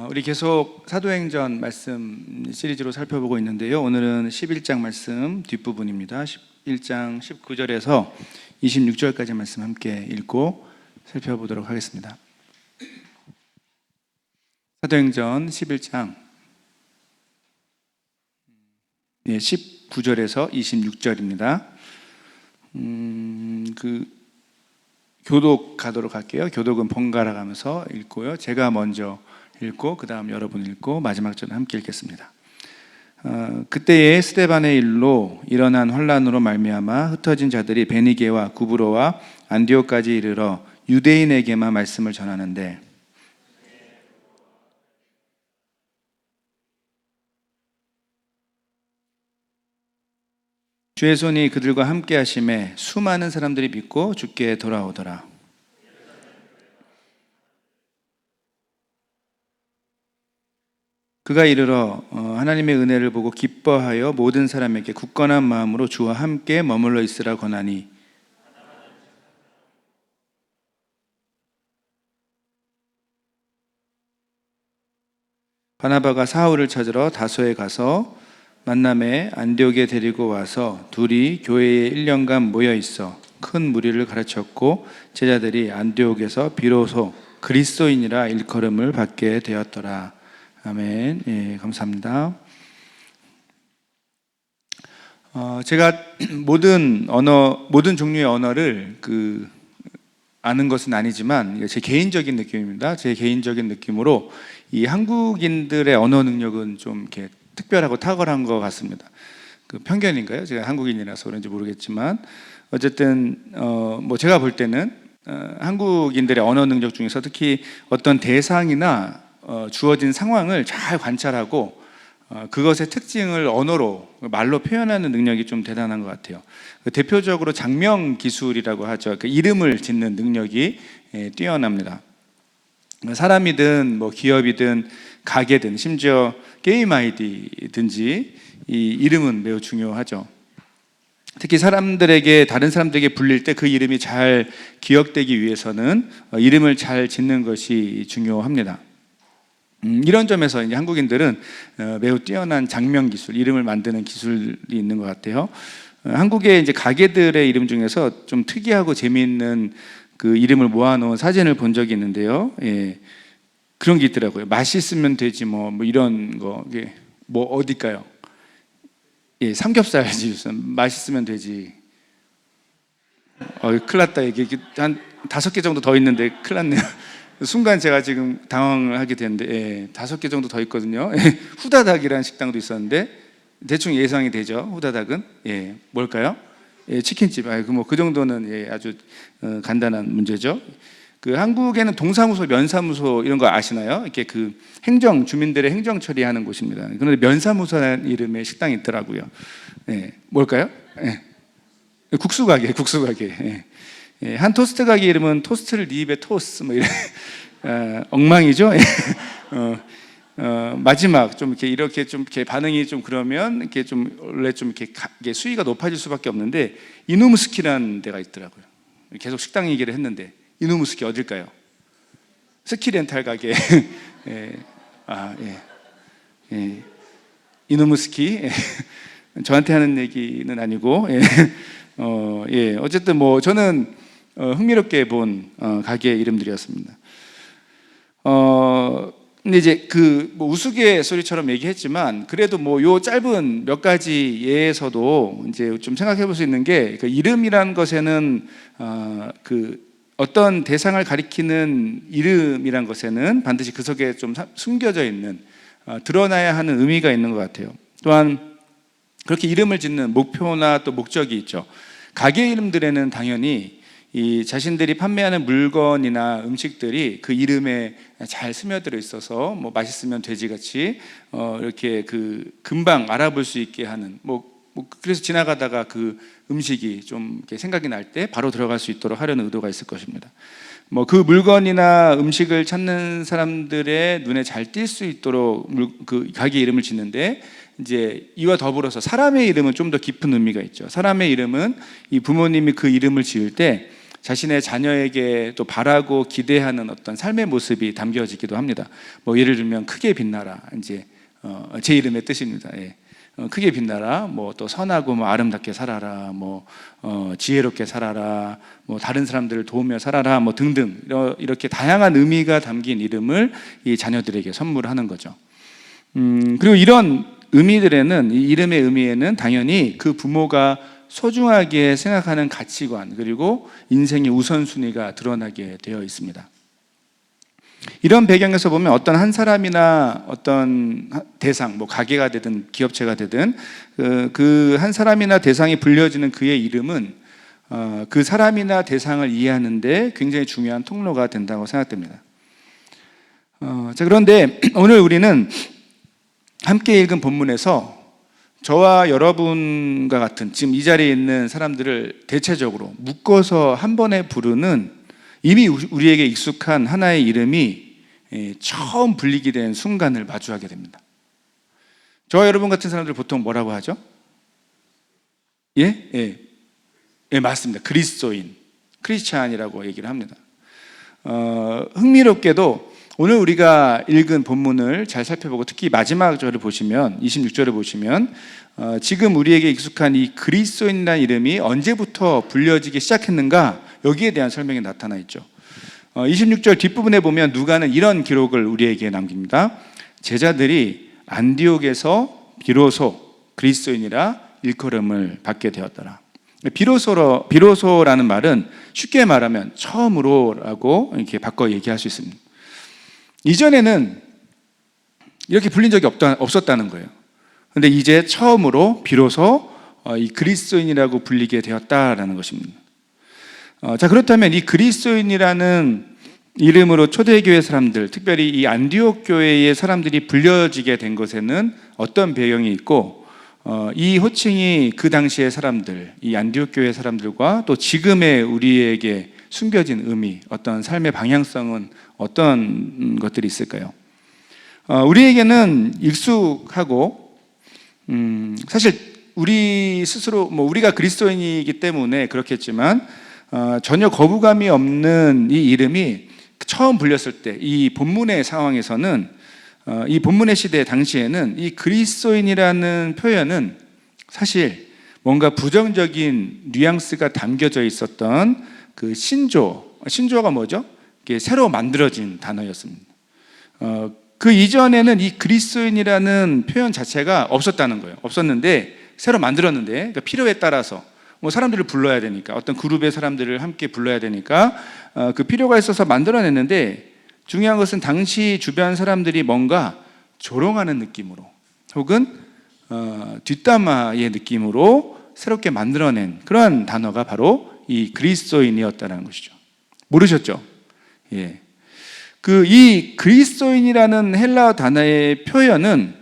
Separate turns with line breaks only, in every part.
우리 계속 사도행전 말씀 시리즈로 살펴보고 있는데요. 오늘은 11장 말씀 뒷부분입니다. 11장 19절에서 26절까지 말씀 함께 읽고 살펴보도록 하겠습니다. 사도행전 11장 19절에서 26절입니다. 교독 가도록 할게요. 교독은 번갈아 가면서 읽고요. 제가 먼저 읽고 그 다음 여러분 읽고 마지막 절은 함께 읽겠습니다. 그때에 스데반의 일로 일어난 환란으로 말미암아 흩어진 자들이 베니게와 구브로와 안디옥까지 이르러 유대인에게만 말씀을 전하는데 주의 손이 그들과 함께 하심에 수많은 사람들이 믿고 주께 돌아오더라. 그가 이르러 하나님의 은혜를 보고 기뻐하여 모든 사람에게 굳건한 마음으로 주와 함께 머물러 있으라 권하니 바나바가 사울을 찾으러 다소에 가서 만남에 안디옥에 데리고 와서 둘이 교회에 1년간 모여 있어 큰 무리를 가르쳤고 제자들이 안디옥에서 비로소 그리스도인이라 일컬음을 받게 되었더라. 아멘. 예, 감사합니다. 제가 모든 종류의 언어를 아는 것은 아니지만 제 개인적인 느낌입니다. 제 개인적인 느낌으로 이 한국인들의 언어 능력은 좀 이렇게 특별하고 탁월한 것 같습니다. 편견인가요? 제가 한국인이라서 그런지 모르겠지만 어쨌든 제가 볼 때는 한국인들의 언어 능력 중에서 특히 어떤 대상이나 주어진 상황을 잘 관찰하고 그것의 특징을 언어로 말로 표현하는 능력이 좀 대단한 것 같아요. 대표적으로 장명 기술이라고 하죠. 이름을 짓는 능력이 뛰어납니다. 사람이든 기업이든 가게든 심지어 게임 아이디든지 이 이름은 매우 중요하죠. 특히 다른 사람들에게 불릴 때 그 이름이 잘 기억되기 위해서는 이름을 잘 짓는 것이 중요합니다. 이런 점에서 이제 한국인들은 매우 뛰어난 장명 기술, 이름을 만드는 기술이 있는 것 같아요. 한국의 이제 가게들의 이름 중에서 좀 특이하고 재미있는 그 이름을 모아놓은 사진을 본 적이 있는데요. 예, 그런 게 있더라고요. 맛있으면 되지 뭐 이런 거. 이게 어딜까요? 예, 삼겹살 집에서 맛있으면 되지. 큰일 났다. 이게 한 5개 정도 더 있는데 큰일 났네요. 순간 제가 지금 당황을 하게 됐는데 5개 정도 더 있거든요. 후다닥이라는 식당도 있었는데 대충 예상이 되죠. 후다닥은 뭘까요? 치킨집. 그 정도는 아주 간단한 문제죠. 한국에는 동사무소, 면사무소 이런 거 아시나요? 이렇게 주민들의 행정 처리하는 곳입니다. 그런데 면사무소라는 이름의 식당이 있더라고요. 뭘까요? 국수 가게. 한 토스트 가게 이름은 토스트를 네 입에 토스 이런 엉망이죠. 마지막 좀 이렇게 반응이 좀 그러면 원래 이렇게 수위가 높아질 수밖에 없는데 이누무스키라는 데가 있더라고요. 계속 식당 얘기를 했는데 이누무스키 어딜까요? 스키 렌탈 가게. 이누무스키. 저한테 하는 얘기는 아니고 어쨌든 저는 흥미롭게 본 가게 이름들이었습니다. 근데 이제 우스갯소리처럼 얘기했지만 그래도 요 짧은 몇 가지 예에서도 이제 좀 생각해 볼 수 있는 게 이름이라는 것에는 어떤 대상을 가리키는 이름이란 것에는 반드시 그 속에 좀 숨겨져 있는 드러나야 하는 의미가 있는 것 같아요. 또한 그렇게 이름을 짓는 목표나 또 목적이 있죠. 가게 이름들에는 당연히 이 자신들이 판매하는 물건이나 음식들이 그 이름에 잘 스며들어 있어서 맛있으면 돼지같이 이렇게 금방 알아볼 수 있게 하는 그래서 지나가다가 그 음식이 좀 이렇게 생각이 날 때 바로 들어갈 수 있도록 하려는 의도가 있을 것입니다. 그 물건이나 음식을 찾는 사람들의 눈에 잘 띌 수 있도록 그 가게 이름을 짓는데 이제 이와 더불어서 사람의 이름은 좀 더 깊은 의미가 있죠. 사람의 이름은 이 부모님이 그 이름을 지을 때 자신의 자녀에게 또 바라고 기대하는 어떤 삶의 모습이 담겨지기도 합니다. 뭐 예를 들면 크게 빛나라, 이제 제 이름의 뜻입니다. 예. 크게 빛나라, 뭐 또 선하고 뭐 아름답게 살아라, 뭐 지혜롭게 살아라, 뭐 다른 사람들을 도우며 살아라, 뭐 등등 이렇게 다양한 의미가 담긴 이름을 이 자녀들에게 선물하는 거죠. 그리고 이런 의미들에는, 이 이름의 의미에는 당연히 그 부모가 소중하게 생각하는 가치관, 그리고 인생의 우선순위가 드러나게 되어 있습니다. 이런 배경에서 보면 어떤 한 사람이나 어떤 대상, 뭐 가게가 되든 기업체가 되든 그 한 사람이나 대상이 불려지는 그의 이름은 그 사람이나 대상을 이해하는데 굉장히 중요한 통로가 된다고 생각됩니다. 자, 그런데 오늘 우리는 함께 읽은 본문에서 저와 여러분과 같은 지금 이 자리에 있는 사람들을 대체적으로 묶어서 한 번에 부르는 이미 우리에게 익숙한 하나의 이름이 처음 불리게 된 순간을 마주하게 됩니다. 저와 여러분 같은 사람들 보통 뭐라고 하죠? 예? 예. 예, 맞습니다. 그리스도인, 크리스찬이라고 얘기를 합니다. 흥미롭게도 오늘 우리가 읽은 본문을 잘 살펴보고 특히 마지막 절을 보시면, 26절을 보시면 지금 우리에게 익숙한 이 그리스도인이라는 이름이 언제부터 불려지기 시작했는가, 여기에 대한 설명이 나타나 있죠. 26절 뒷부분에 보면 누가는 이런 기록을 우리에게 남깁니다. 제자들이 안디옥에서 비로소 그리스도인이라 일컬음을 받게 되었더라. 비로소라는 말은 쉽게 말하면 처음으로라고 이렇게 바꿔 얘기할 수 있습니다. 이전에는 이렇게 불린 적이 없었다는 거예요. 그런데 이제 처음으로 비로소 이 그리스도인이라고 불리게 되었다라는 것입니다. 자, 그렇다면 이 그리스도인이라는 이름으로 초대교회 사람들, 특별히 이 안디옥 교회의 사람들이 불려지게 된 것에는 어떤 배경이 있고, 이 호칭이 그 당시의 사람들, 이 안디옥 교회 사람들과 또 지금의 우리에게 숨겨진 의미, 어떤 삶의 방향성은 어떤 것들이 있을까요? 우리에게는 익숙하고 사실 우리 스스로 우리가 그리스도인이기 때문에 그렇겠지만 전혀 거부감이 없는 이 이름이 처음 불렸을 때 이 본문의 상황에서는, 이 본문의 시대 당시에는 이 그리스도인이라는 표현은 사실 뭔가 부정적인 뉘앙스가 담겨져 있었던 그 신조어가 뭐죠? 이게 새로 만들어진 단어였습니다. 그 이전에는 이 그리스도인이라는 표현 자체가 없었다는 거예요. 없었는데 새로 만들었는데, 그러니까 필요에 따라서 뭐 사람들을 불러야 되니까, 어떤 그룹의 사람들을 함께 불러야 되니까 그 필요가 있어서 만들어냈는데, 중요한 것은 당시 주변 사람들이 뭔가 조롱하는 느낌으로 혹은 뒷담화의 느낌으로 새롭게 만들어낸 그러한 단어가 바로 이 그리스도인이었다는 것이죠. 모르셨죠? 예. 이 그리스도인이라는 헬라어 단어의 표현은,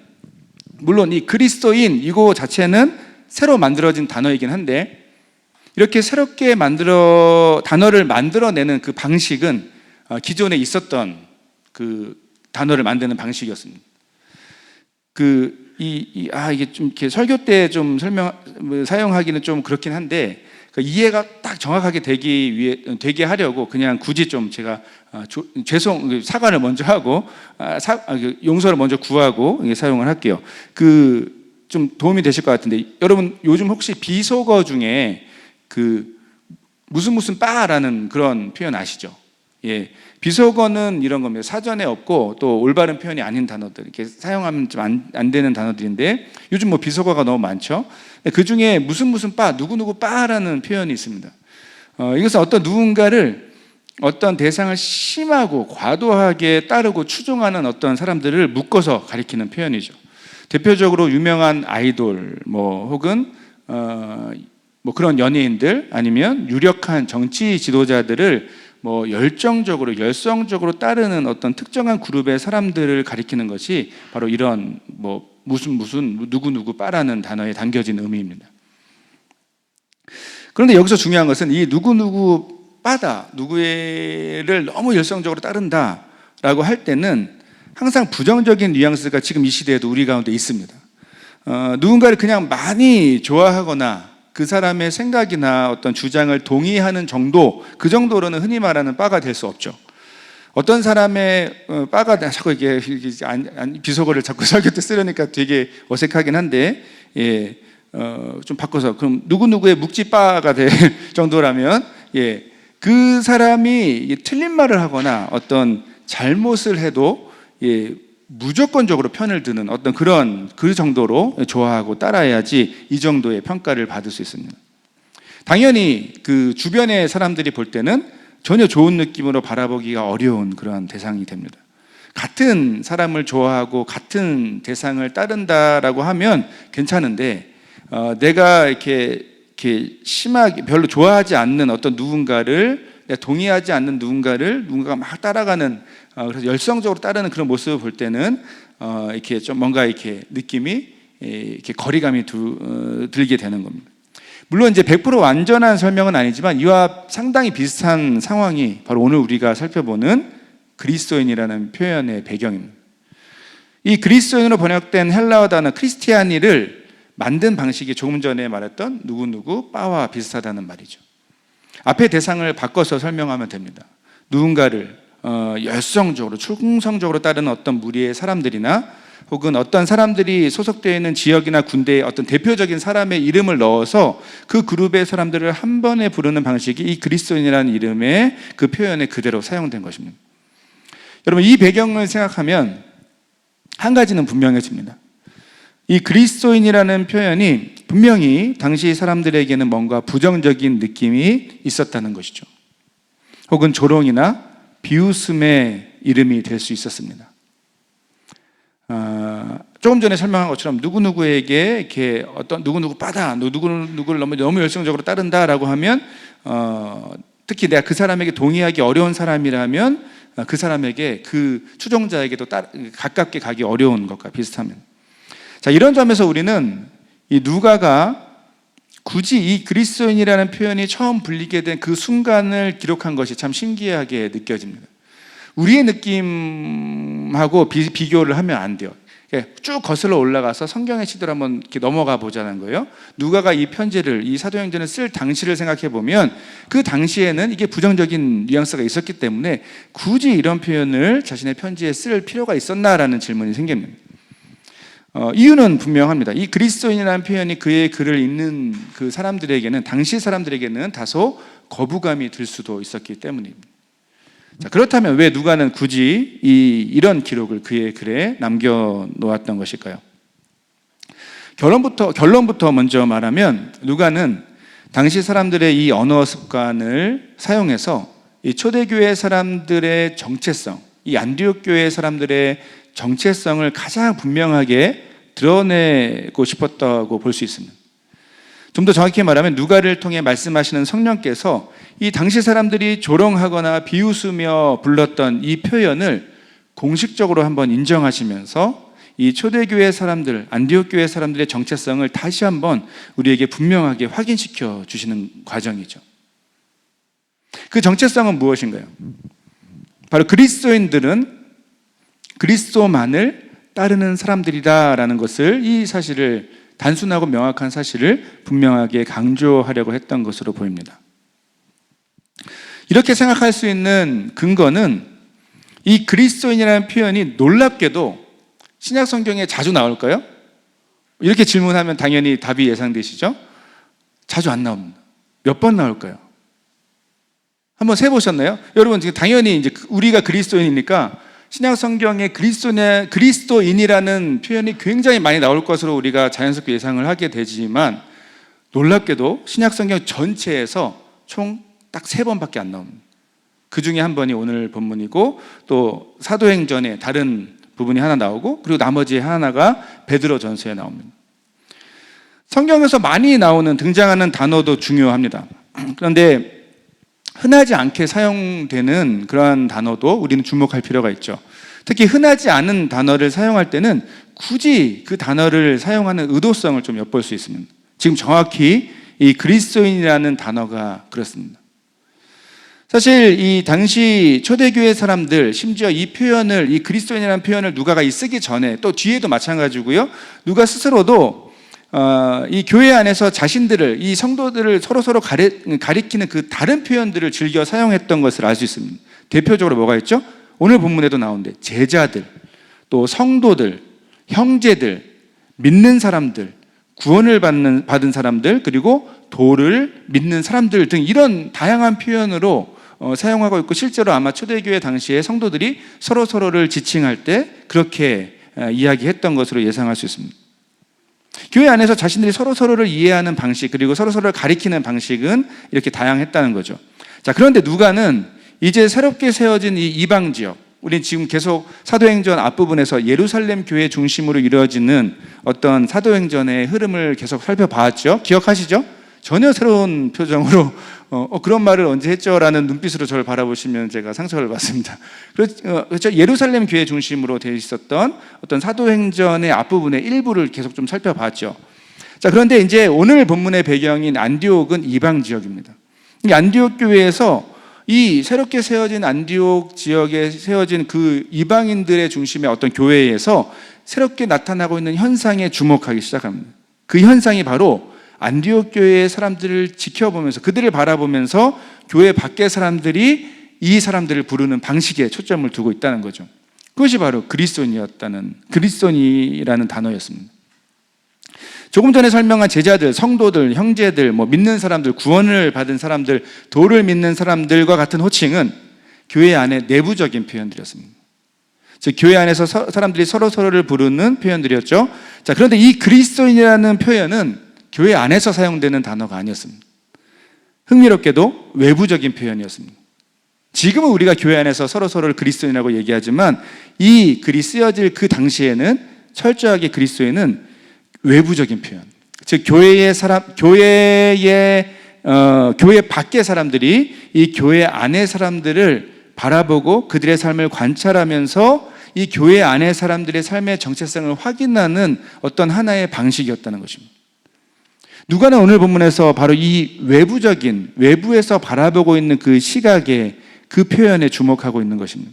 물론 이 그리스도인 이거 자체는 새로 만들어진 단어이긴 한데, 이렇게 새롭게 단어를 만들어내는 그 방식은 기존에 있었던 그 단어를 만드는 방식이었습니다. 이게 좀 이렇게 설교 때 좀 사용하기는 좀 그렇긴 한데, 이해가 딱 정확하게 되게 하려고 그냥 굳이 좀 제가 사과를 먼저 하고 용서를 먼저 구하고 사용을 할게요. 좀 도움이 되실 것 같은데, 여러분 요즘 혹시 비속어 중에 무슨 바라는 그런 표현 아시죠? 예, 비속어는 이런 겁니다. 사전에 없고 또 올바른 표현이 아닌 단어들, 이렇게 사용하면 좀 안 되는 단어들인데, 요즘 뭐 비속어가 너무 많죠. 그 중에 무슨 바, 누구 바라는 표현이 있습니다. 이것은 어떤 대상을 심하고 과도하게 따르고 추종하는 어떤 사람들을 묶어서 가리키는 표현이죠. 대표적으로 유명한 아이돌, 혹은 그런 연예인들, 아니면 유력한 정치 지도자들을 열성적으로 따르는 어떤 특정한 그룹의 사람들을 가리키는 것이 바로 이런 누구 빠라는 단어에 담겨진 의미입니다. 그런데 여기서 중요한 것은 이 누구 빠다, 누구를 너무 열성적으로 따른다라고 할 때는 항상 부정적인 뉘앙스가 지금 이 시대에도 우리 가운데 있습니다. 누군가를 그냥 많이 좋아하거나 그 사람의 생각이나 어떤 주장을 동의하는 정도, 그 정도로는 흔히 말하는 빠가 될 수 없죠. 어떤 사람의 빠가 자꾸 이게 비속어를 자꾸 설교 때 쓰려니까 되게 어색하긴 한데, 좀 바꿔서 그럼 누구누구의 묵지빠가 될 정도라면, 그 사람이 틀린 말을 하거나 어떤 잘못을 해도 무조건적으로 편을 드는 어떤 그 정도로 좋아하고 따라해야지 이 정도의 평가를 받을 수 있습니다. 당연히 그 주변의 사람들이 볼 때는 전혀 좋은 느낌으로 바라보기가 어려운 그런 대상이 됩니다. 같은 사람을 좋아하고 같은 대상을 따른다라고 하면 괜찮은데, 내가 이렇게 심하게 별로 좋아하지 않는 어떤 누군가를, 내가 동의하지 않는 누군가가 막 따라가는, 그래서 열성적으로 따르는 그런 모습을 볼 때는 이렇게 좀 뭔가 이렇게 느낌이 이렇게 거리감이 들게 되는 겁니다. 물론 이제 100% 완전한 설명은 아니지만 이와 상당히 비슷한 상황이 바로 오늘 우리가 살펴보는 그리스도인이라는 표현의 배경입니다. 이 그리스도인으로 번역된 헬라어 단어 크리스티아니를 만든 방식이 조금 전에 말했던 누구누구 빠와 비슷하다는 말이죠. 앞에 대상을 바꿔서 설명하면 됩니다. 누군가를 열성적으로 충성적으로 따르는 어떤 무리의 사람들이나, 혹은 어떤 사람들이 소속되어 있는 지역이나 군대의 어떤 대표적인 사람의 이름을 넣어서 그 그룹의 사람들을 한 번에 부르는 방식이 이 그리스도인이라는 이름의 그 표현에 그대로 사용된 것입니다. 여러분, 이 배경을 생각하면 한 가지는 분명해집니다. 이 그리스도인이라는 표현이 분명히 당시 사람들에게는 뭔가 부정적인 느낌이 있었다는 것이죠. 혹은 조롱이나 비웃음의 이름이 될 수 있었습니다. 조금 전에 설명한 것처럼 누구누구에게 이렇게 어떤 누구누구 빠다, 누구누구를 너무 열성적으로 따른다라고 하면, 특히 내가 그 사람에게 동의하기 어려운 사람이라면 그 사람에게, 그 추종자에게도 가깝게 가기 어려운 것과 비슷합니다. 자, 이런 점에서 우리는 이 누가가 굳이 이 그리스도인이라는 표현이 처음 불리게 된 그 순간을 기록한 것이 참 신기하게 느껴집니다. 우리의 느낌하고 비교를 하면 안 돼요. 쭉 거슬러 올라가서 성경의 시대로 한번 이렇게 넘어가 보자는 거예요. 누가가 이 편지를, 이 사도행전을 쓸 당시를 생각해 보면 그 당시에는 이게 부정적인 뉘앙스가 있었기 때문에 굳이 이런 표현을 자신의 편지에 쓸 필요가 있었나라는 질문이 생깁니다. 이유는 분명합니다. 이 그리스도인이라는 표현이 그의 글을 읽는 그 사람들에게는, 당시 사람들에게는 다소 거부감이 들 수도 있었기 때문입니다. 자, 그렇다면 왜 누가는 굳이 이런 기록을 그의 글에 남겨놓았던 것일까요? 결론부터 먼저 말하면, 누가는 당시 사람들의 이 언어 습관을 사용해서 이 초대교회 사람들의 정체성, 이 안디옥 교회 사람들의 정체성을 가장 분명하게 드러내고 싶었다고 볼 수 있습니다. 좀 더 정확히 말하면 누가를 통해 말씀하시는 성령께서 이 당시 사람들이 조롱하거나 비웃으며 불렀던 이 표현을 공식적으로 한번 인정하시면서 이 초대교회 사람들, 안디옥 교회 사람들의 정체성을 다시 한번 우리에게 분명하게 확인시켜 주시는 과정이죠. 그 정체성은 무엇인가요? 바로 그리스도인들은 그리스도만을 따르는 사람들이다라는 것을, 이 사실을, 단순하고 명확한 사실을 분명하게 강조하려고 했던 것으로 보입니다. 이렇게 생각할 수 있는 근거는 이 그리스도인이라는 표현이 놀랍게도 신약 성경에 자주 나올까요? 이렇게 질문하면 당연히 답이 예상되시죠? 자주 안 나옵니다. 몇 번 나올까요? 한번 세보셨나요? 여러분, 당연히 이제 우리가 그리스도인이니까 신약 성경에 그리스도인이라는 표현이 굉장히 많이 나올 것으로 우리가 자연스럽게 예상을 하게 되지만, 놀랍게도 신약 성경 전체에서 총 딱 3번밖에 안 나옵니다. 그 중에 한 번이 오늘 본문이고, 또 사도행전에 다른 부분이 하나 나오고, 그리고 나머지 하나가 베드로전서에 나옵니다. 성경에서 많이 등장하는 단어도 중요합니다. 그런데 흔하지 않게 사용되는 그러한 단어도 우리는 주목할 필요가 있죠. 특히 흔하지 않은 단어를 사용할 때는 굳이 그 단어를 사용하는 의도성을 좀 엿볼 수 있습니다. 지금 정확히 이 그리스도인이라는 단어가 그렇습니다. 사실 이 당시 초대교회 사람들, 심지어 이 표현을, 이 그리스도인이라는 표현을 누가가 쓰기 전에, 또 뒤에도 마찬가지고요, 누가 스스로도 이 교회 안에서 자신들을, 이 성도들을 서로 가리키는 그 다른 표현들을 즐겨 사용했던 것을 알 수 있습니다. 대표적으로 뭐가 있죠? 오늘 본문에도 나오는데 제자들, 또 성도들, 형제들, 믿는 사람들, 구원을 받은 사람들, 그리고 도를 믿는 사람들 등 이런 다양한 표현으로 사용하고 있고, 실제로 아마 초대교회 당시에 성도들이 서로를 지칭할 때 그렇게 이야기했던 것으로 예상할 수 있습니다. 교회 안에서 자신들이 서로를 이해하는 방식, 그리고 서로를 가리키는 방식은 이렇게 다양했다는 거죠. 자, 그런데 누가는 이제 새롭게 세워진 이 이방 지역, 우린 지금 계속 사도행전 앞부분에서 예루살렘 교회 중심으로 이루어지는 어떤 사도행전의 흐름을 계속 살펴봤죠. 기억하시죠? 전혀 새로운 표정으로 그런 말을 언제 했죠? 라는 눈빛으로 저를 바라보시면 제가 상처를 받습니다. 그렇죠. 예루살렘 교회 중심으로 되어 있었던 어떤 사도행전의 앞부분의 일부를 계속 좀 살펴봤죠. 자, 그런데 이제 오늘 본문의 배경인 안디옥은 이방 지역입니다. 이 안디옥 교회에서 이 새롭게 세워진 안디옥 지역에 세워진 그 이방인들의 중심의 어떤 교회에서 새롭게 나타나고 있는 현상에 주목하기 시작합니다. 그 현상이 바로 안디옥 교회의 사람들을 지켜보면서, 그들을 바라보면서 교회 밖의 사람들이 이 사람들을 부르는 방식에 초점을 두고 있다는 거죠. 그것이 바로 그리스도인이라는 단어였습니다. 조금 전에 설명한 제자들, 성도들, 형제들, 믿는 사람들, 구원을 받은 사람들, 도를 믿는 사람들과 같은 호칭은 교회 안의 내부적인 표현들이었습니다. 즉 교회 안에서 사람들이 서로를 부르는 표현들이었죠. 자, 그런데 이 그리스도인이라는 표현은 교회 안에서 사용되는 단어가 아니었습니다. 흥미롭게도 외부적인 표현이었습니다. 지금은 우리가 교회 안에서 서로를 그리스도인이라고 얘기하지만 이 글이 쓰여질 그 당시에는 철저하게 그리스도인은 외부적인 표현, 즉 교회 밖의 사람들이 이 교회 안의 사람들을 바라보고 그들의 삶을 관찰하면서 이 교회 안의 사람들의 삶의 정체성을 확인하는 어떤 하나의 방식이었다는 것입니다. 누가는 오늘 본문에서 바로 이 외부에서 바라보고 있는 그 시각에, 그 표현에 주목하고 있는 것입니다.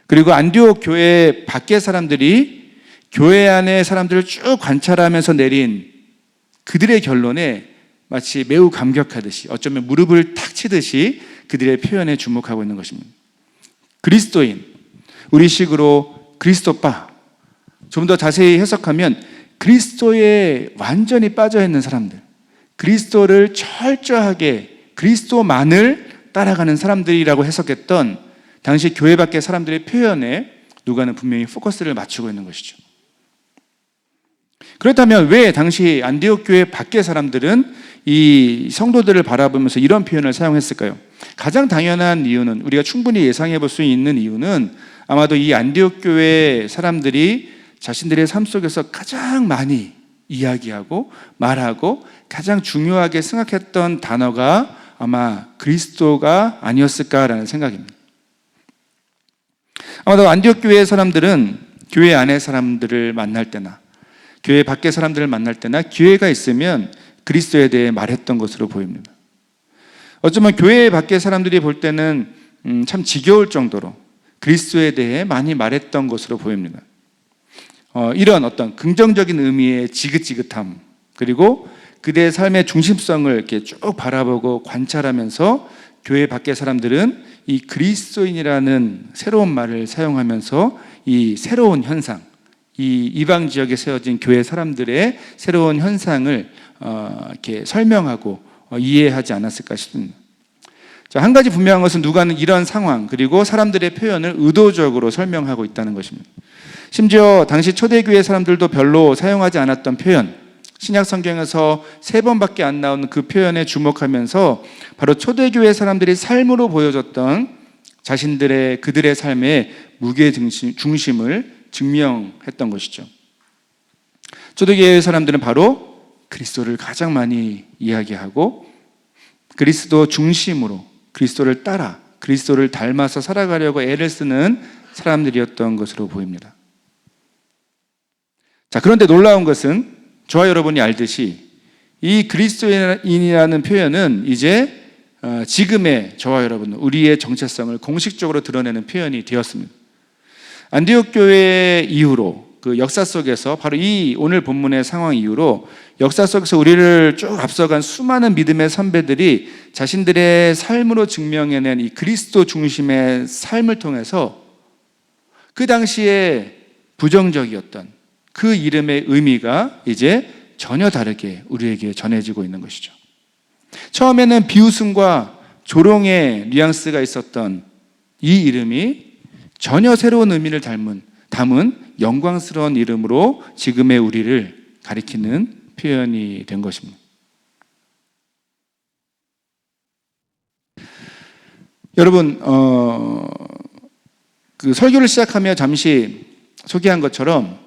그리고 안디옥 교회 밖의 사람들이 교회 안의 사람들을 쭉 관찰하면서 내린 그들의 결론에 마치 매우 감격하듯이, 어쩌면 무릎을 탁 치듯이 그들의 표현에 주목하고 있는 것입니다. 그리스도인, 우리식으로 그리스도파, 좀 더 자세히 해석하면 그리스도에 완전히 빠져있는 사람들, 그리스도를 철저하게, 그리스도만을 따라가는 사람들이라고 해석했던 당시 교회 밖의 사람들의 표현에 누가는 분명히 포커스를 맞추고 있는 것이죠. 그렇다면 왜 당시 안디옥 교회 밖의 사람들은 이 성도들을 바라보면서 이런 표현을 사용했을까요? 가장 당연한 이유는, 우리가 충분히 예상해 볼 수 있는 이유는 아마도 이 안디옥 교회 사람들이 자신들의 삶 속에서 가장 많이 이야기하고 말하고 가장 중요하게 생각했던 단어가 아마 그리스도가 아니었을까라는 생각입니다. 아마도 안디옥 교회의 사람들은 교회 안의 사람들을 만날 때나 교회 밖의 사람들을 만날 때나 기회가 있으면 그리스도에 대해 말했던 것으로 보입니다. 어쩌면 교회 밖의 사람들이 볼 때는 참 지겨울 정도로 그리스도에 대해 많이 말했던 것으로 보입니다. 이런 어떤 긍정적인 의미의 지긋지긋함, 그리고 그들의 삶의 중심성을 이렇게 쭉 바라보고 관찰하면서 교회 밖의 사람들은 이 그리스도인이라는 새로운 말을 사용하면서 이 새로운 현상, 이 이방 지역에 세워진 교회 사람들의 새로운 현상을 이렇게 설명하고 이해하지 않았을까 싶습니다. 자, 한 가지 분명한 것은 누가는 이런 상황, 그리고 사람들의 표현을 의도적으로 설명하고 있다는 것입니다. 심지어 당시 초대교회 사람들도 별로 사용하지 않았던 표현, 신약 성경에서 3번밖에 안 나오는 그 표현에 주목하면서 바로 초대교회 사람들이 삶으로 보여줬던 그들의 삶의 무게 중심을 증명했던 것이죠. 초대교회 사람들은 바로 그리스도를 가장 많이 이야기하고 그리스도 중심으로, 그리스도를 따라, 그리스도를 닮아서 살아가려고 애를 쓰는 사람들이었던 것으로 보입니다. 자, 그런데 놀라운 것은 저와 여러분이 알듯이 이 그리스도인이라는 표현은 이제 지금의 저와 여러분, 우리의 정체성을 공식적으로 드러내는 표현이 되었습니다. 안디옥 교회 이후로 그 역사 속에서 바로 이 오늘 본문의 상황 이후로 역사 속에서 우리를 쭉 앞서간 수많은 믿음의 선배들이 자신들의 삶으로 증명해낸 이 그리스도 중심의 삶을 통해서 그 당시에 부정적이었던 그 이름의 의미가 이제 전혀 다르게 우리에게 전해지고 있는 것이죠. 처음에는 비웃음과 조롱의 뉘앙스가 있었던 이 이름이 전혀 새로운 의미를 담은 영광스러운 이름으로 지금의 우리를 가리키는 표현이 된 것입니다. 여러분, 그 설교를 시작하며 잠시 소개한 것처럼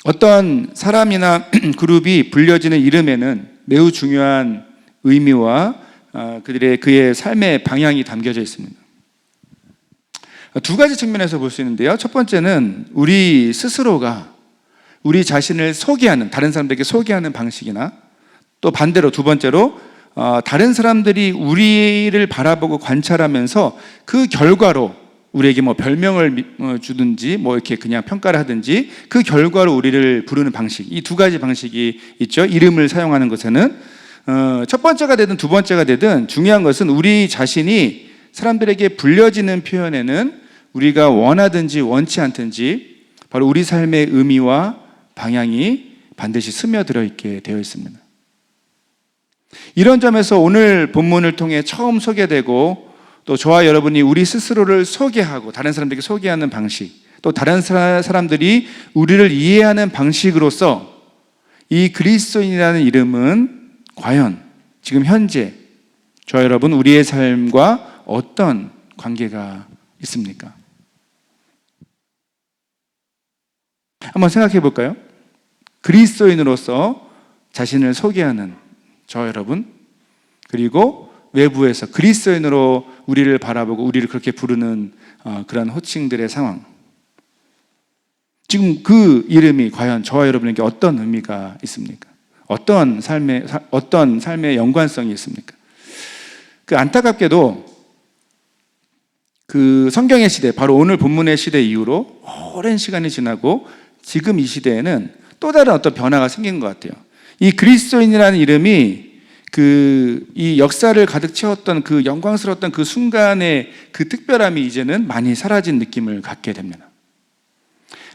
어떤 사람이나 그룹이 불려지는 이름에는 매우 중요한 의미와 그의 삶의 방향이 담겨져 있습니다. 두 가지 측면에서 볼 수 있는데요. 첫 번째는 우리 스스로가 우리 자신을 소개하는, 다른 사람들에게 소개하는 방식이나 또 반대로 두 번째로 다른 사람들이 우리를 바라보고 관찰하면서 그 결과로 우리에게 뭐 별명을 주든지 뭐 이렇게 그냥 평가를 하든지 그 결과로 우리를 부르는 방식, 이 두 가지 방식이 있죠. 이름을 사용하는 것에는 첫 번째가 되든 두 번째가 되든 중요한 것은 우리 자신이 사람들에게 불려지는 표현에는 우리가 원하든지 원치 않든지 바로 우리 삶의 의미와 방향이 반드시 스며들어 있게 되어 있습니다. 이런 점에서 오늘 본문을 통해 처음 소개되고 또 저와 여러분이 우리 스스로를 소개하고 다른 사람들에게 소개하는 방식, 또 다른 사람들이 우리를 이해하는 방식으로서 이 그리스도인이라는 이름은 과연 지금 현재 저와 여러분 우리의 삶과 어떤 관계가 있습니까? 한번 생각해 볼까요? 그리스도인으로서 자신을 소개하는 저와 여러분, 그리고 외부에서 그리스도인으로 우리를 바라보고 우리를 그렇게 부르는 그런 호칭들의 상황. 지금 그 이름이 과연 저와 여러분에게 어떤 의미가 있습니까? 어떤 삶의 연관성이 있습니까? 그 안타깝게도 그 성경의 시대, 바로 오늘 본문의 시대 이후로 오랜 시간이 지나고 지금 이 시대에는 또 다른 어떤 변화가 생긴 것 같아요. 이 그리스도인이라는 이름이 이 역사를 가득 채웠던 그 영광스러웠던 그 순간의 그 특별함이 이제는 많이 사라진 느낌을 갖게 됩니다.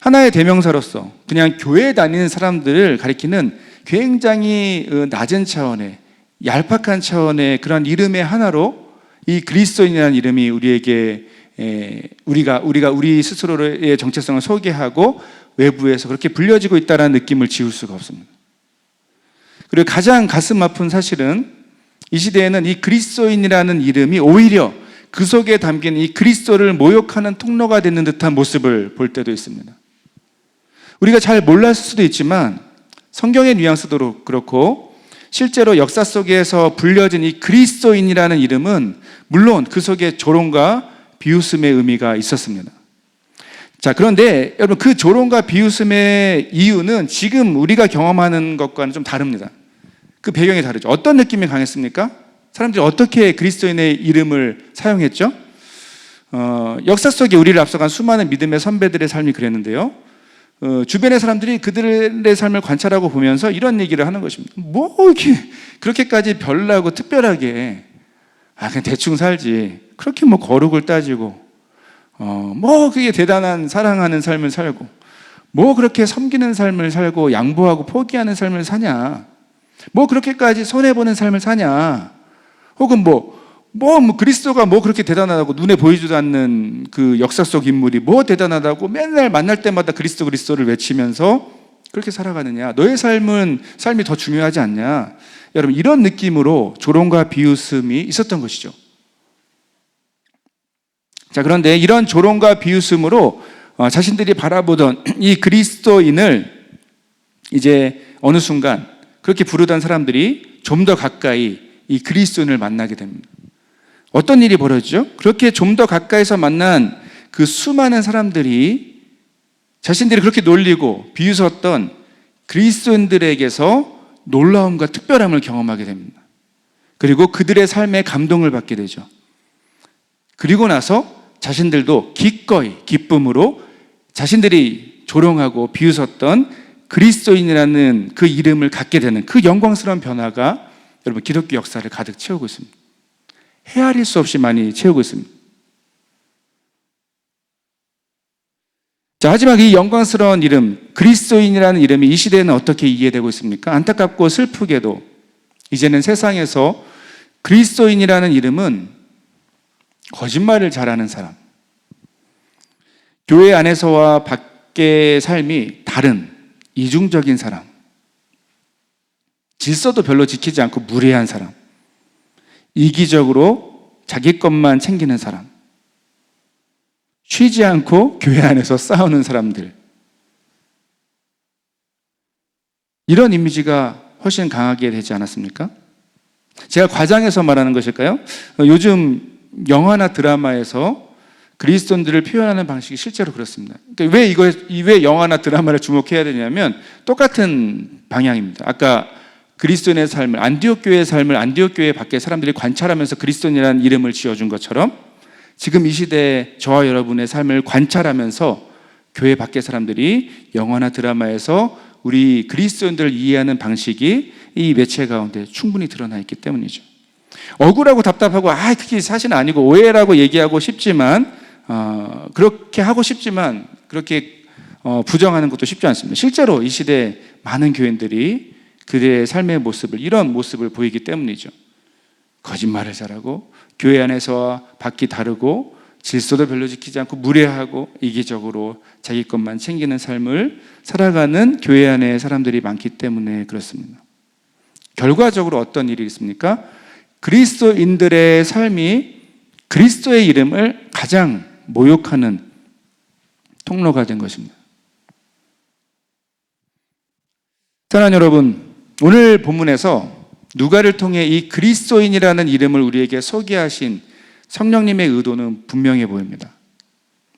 하나의 대명사로서 그냥 교회에 다니는 사람들을 가리키는 굉장히 낮은 차원의, 얄팍한 차원의 그런 이름의 하나로 이 그리스도인이라는 이름이 우리에게 우리가 우리 스스로의 정체성을 소개하고 외부에서 그렇게 불려지고 있다는 느낌을 지울 수가 없습니다. 그리고 가장 가슴 아픈 사실은 이 시대에는 이 그리스도인이라는 이름이 오히려 그 속에 담긴 이 그리스도를 모욕하는 통로가 되는 듯한 모습을 볼 때도 있습니다. 우리가 잘 몰랐을 수도 있지만 성경의 뉘앙스도 그렇고 실제로 역사 속에서 불려진 이 그리스도인이라는 이름은 물론 그 속에 조롱과 비웃음의 의미가 있었습니다. 자, 그런데 여러분 그 조롱과 비웃음의 이유는 지금 우리가 경험하는 것과는 좀 다릅니다. 그 배경이 다르죠. 어떤 느낌이 강했습니까? 사람들이 어떻게 그리스도인의 이름을 사용했죠? 역사 속에 우리를 앞서간 수많은 믿음의 선배들의 삶이 그랬는데요. 주변의 사람들이 그들의 삶을 관찰하고 보면서 이런 얘기를 하는 것입니다. 뭐 이렇게 그렇게까지 별나고 특별하게 그냥 대충 살지, 그렇게 뭐 거룩을 따지고 뭐 그게 대단한 사랑하는 삶을 살고 뭐 그렇게 섬기는 삶을 살고 양보하고 포기하는 삶을 사냐, 뭐 그렇게까지 손해보는 삶을 사냐, 혹은 뭐 그리스도가 뭐 그렇게 대단하다고, 눈에 보이지도 않는 그 역사 속 인물이 뭐 대단하다고 맨날 만날 때마다 그리스도를 외치면서 그렇게 살아가느냐, 너의 삶이 더 중요하지 않냐. 여러분 이런 느낌으로 조롱과 비웃음이 있었던 것이죠. 자, 그런데 이런 조롱과 비웃음으로 자신들이 바라보던 이 그리스도인을 이제 어느 순간 그렇게 부르던 사람들이 좀 더 가까이 이 그리스도인을 만나게 됩니다. 어떤 일이 벌어지죠? 그렇게 좀 더 가까이서 만난 그 수많은 사람들이 자신들이 그렇게 놀리고 비웃었던 그리스도인들에게서 놀라움과 특별함을 경험하게 됩니다. 그리고 그들의 삶에 감동을 받게 되죠. 그리고 나서 자신들도 기꺼이 기쁨으로 자신들이 조롱하고 비웃었던 그리스도인이라는 그 이름을 갖게 되는 그 영광스러운 변화가 여러분 기독교 역사를 가득 채우고 있습니다. 헤아릴 수 없이 많이 채우고 있습니다. 자, 하지만 이 영광스러운 이름, 그리스도인이라는 이름이 이 시대에는 어떻게 이해되고 있습니까? 안타깝고 슬프게도 이제는 세상에서 그리스도인이라는 이름은 거짓말을 잘하는 사람, 교회 안에서와 밖의 삶이 다른 이중적인 사람, 질서도 별로 지키지 않고 무례한 사람, 이기적으로 자기 것만 챙기는 사람, 쉬지 않고 교회 안에서 싸우는 사람들, 이런 이미지가 훨씬 강하게 되지 않았습니까? 제가 과장해서 말하는 것일까요? 요즘 영화나 드라마에서 그리스도인들을 표현하는 방식이 실제로 그렇습니다. 그러니까 왜 영화나 드라마를 주목해야 되냐면 똑같은 방향입니다. 아까 그리스도인의 삶을, 안디옥 교회의 삶을 안디옥 교회 밖에 사람들이 관찰하면서 그리스도인이라는 이름을 지어준 것처럼 지금 이 시대에 저와 여러분의 삶을 관찰하면서 교회 밖의 사람들이 영화나 드라마에서 우리 그리스도인들을 이해하는 방식이 이 매체 가운데 충분히 드러나 있기 때문이죠. 억울하고 답답하고 그게 사실은 아니고 오해라고 얘기하고 싶지만 그렇게 하고 싶지만 그렇게 부정하는 것도 쉽지 않습니다. 실제로 이 시대에 많은 교인들이 그들의 삶의 모습을, 이런 모습을 보이기 때문이죠. 거짓말을 잘하고 교회 안에서와 밖이 다르고 질서도 별로 지키지 않고 무례하고 이기적으로 자기 것만 챙기는 삶을 살아가는 교회 안에 사람들이 많기 때문에 그렇습니다. 결과적으로 어떤 일이 있습니까? 그리스도인들의 삶이 그리스도의 이름을 가장 모욕하는 통로가 된 것입니다. 사랑하는 여러분, 오늘 본문에서 누가를 통해 이 그리스도인이라는 이름을 우리에게 소개하신 성령님의 의도는 분명해 보입니다.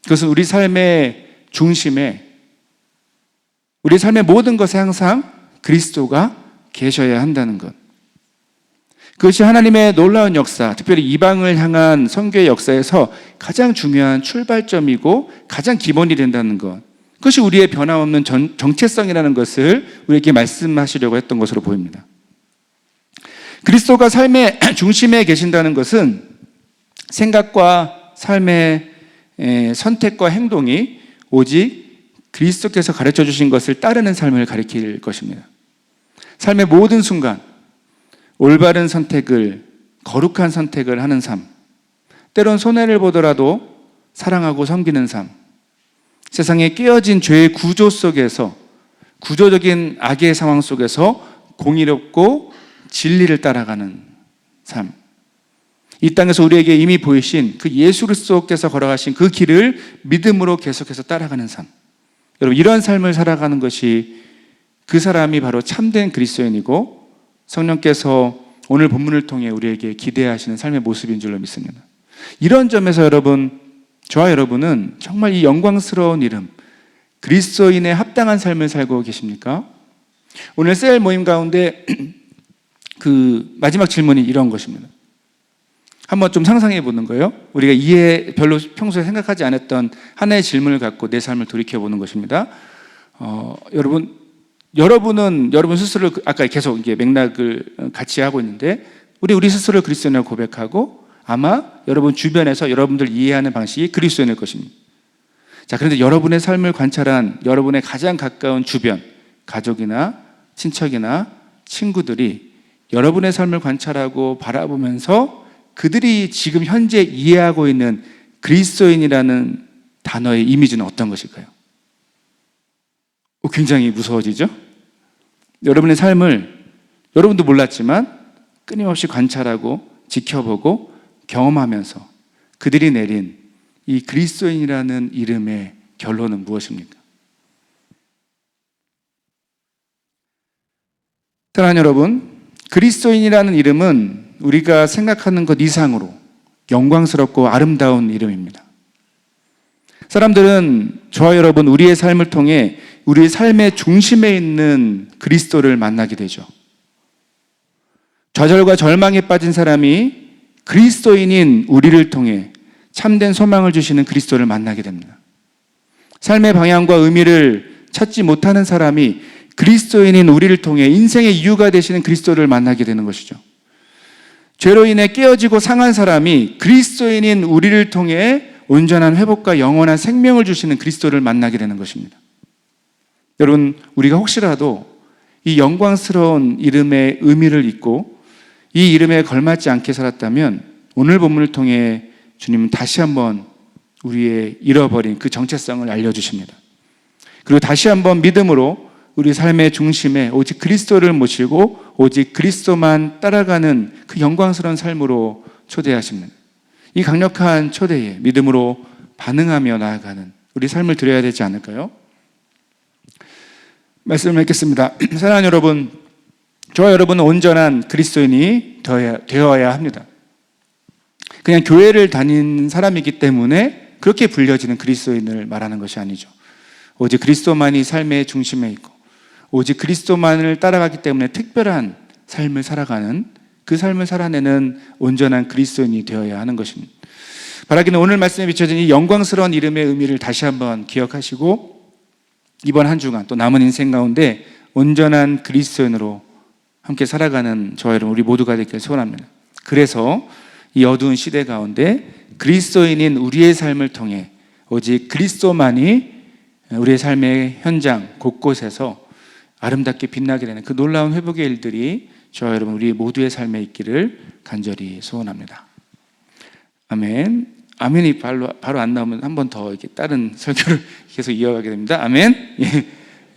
그것은 우리 삶의 중심에, 우리 삶의 모든 것에 항상 그리스도가 계셔야 한다는 것. 그것이 하나님의 놀라운 역사, 특별히 이방을 향한 선교의 역사에서 가장 중요한 출발점이고 가장 기본이 된다는 것. 그것이 우리의 변함없는 정체성이라는 것을 우리에게 말씀하시려고 했던 것으로 보입니다. 그리스도가 삶의 중심에 계신다는 것은 생각과 삶의 선택과 행동이 오직 그리스도께서 가르쳐 주신 것을 따르는 삶을 가리킬 것입니다. 삶의 모든 순간 올바른 선택을, 거룩한 선택을 하는 삶, 때론 손해를 보더라도 사랑하고 섬기는 삶, 세상에 깨어진 죄의 구조 속에서, 구조적인 악의 상황 속에서 공의롭고 진리를 따라가는 삶, 이 땅에서 우리에게 이미 보이신 그 예수 그리스도께서 걸어가신 그 길을 믿음으로 계속해서 따라가는 삶, 여러분 이런 삶을 살아가는 것이 그 사람이 바로 참된 그리스도인이고 성령께서 오늘 본문을 통해 우리에게 기대하시는 삶의 모습인 줄로 믿습니다. 이런 점에서 여러분, 저와 여러분은 정말 이 영광스러운 이름 그리스도인의 합당한 삶을 살고 계십니까? 오늘 셀 모임 가운데 그 마지막 질문이 이런 것입니다. 한번 좀 상상해 보는 거예요. 우리가 별로 평소에 생각하지 않았던 하나의 질문을 갖고 내 삶을 돌이켜 보는 것입니다. 여러분은 여러분 스스로를 아까 계속 이게 맥락을 같이 하고 있는데 우리 스스로를 그리스도인이라고 고백하고 아마 여러분 주변에서 여러분들 이해하는 방식이 그리스도인일 것입니다. 자, 그런데 여러분의 삶을 관찰한 여러분의 가장 가까운 주변, 가족이나 친척이나 친구들이 여러분의 삶을 관찰하고 바라보면서 그들이 지금 현재 이해하고 있는 그리스도인이라는 단어의 이미지는 어떤 것일까요? 굉장히 무서워지죠? 여러분의 삶을 여러분도 몰랐지만 끊임없이 관찰하고 지켜보고 경험하면서 그들이 내린 이 그리스도인이라는 이름의 결론은 무엇입니까? 사랑하는 여러분, 그리스도인이라는 이름은 우리가 생각하는 것 이상으로 영광스럽고 아름다운 이름입니다. 사람들은 저와 여러분 우리의 삶을 통해 우리의 삶의 중심에 있는 그리스도를 만나게 되죠. 좌절과 절망에 빠진 사람이 그리스도인인 우리를 통해 참된 소망을 주시는 그리스도를 만나게 됩니다. 삶의 방향과 의미를 찾지 못하는 사람이 그리스도인인 우리를 통해 인생의 이유가 되시는 그리스도를 만나게 되는 것이죠. 죄로 인해 깨어지고 상한 사람이 그리스도인인 우리를 통해 온전한 회복과 영원한 생명을 주시는 그리스도를 만나게 되는 것입니다. 여러분, 우리가 혹시라도 이 영광스러운 이름의 의미를 잊고 이 이름에 걸맞지 않게 살았다면 오늘 본문을 통해 주님은 다시 한번 우리의 잃어버린 그 정체성을 알려주십니다. 그리고 다시 한번 믿음으로 우리 삶의 중심에 오직 그리스도를 모시고 오직 그리스도만 따라가는 그 영광스러운 삶으로 초대하십니다. 이 강력한 초대에 믿음으로 반응하며 나아가는 우리 삶을 드려야 되지 않을까요? 말씀을 읽겠습니다. 사랑하는 여러분, 저와 여러분은 온전한 그리스도인이 되어야 합니다. 그냥 교회를 다닌 사람이기 때문에 그렇게 불려지는 그리스도인을 말하는 것이 아니죠. 오직 그리스도만이 삶의 중심에 있고 오직 그리스도만을 따라가기 때문에 특별한 삶을 살아가는 그 삶을 살아내는 온전한 그리스도인이 되어야 하는 것입니다. 바라기는 오늘 말씀에 비춰진 이 영광스러운 이름의 의미를 다시 한번 기억하시고 이번 한 주간 또 남은 인생 가운데 온전한 그리스도인으로 함께 살아가는 저와 여러분 우리 모두가 되길 소원합니다. 그래서 이 어두운 시대 가운데 그리스도인인 우리의 삶을 통해 오직 그리스도만이 우리의 삶의 현장 곳곳에서 아름답게 빛나게 되는 그 놀라운 회복의 일들이 저와 여러분 우리 모두의 삶에 있기를 간절히 소원합니다. 아멘. 아멘이 바로 안 나오면 한 번 더 이렇게 다른 설교를 계속 이어가게 됩니다. 아멘.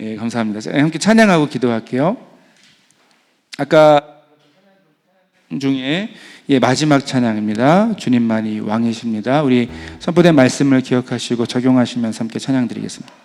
예, 감사합니다. 자, 함께 찬양하고 기도할게요. 아까 중에 마지막 찬양입니다. 주님만이 왕이십니다. 우리 선포된 말씀을 기억하시고 적용하시면서 함께 찬양 드리겠습니다.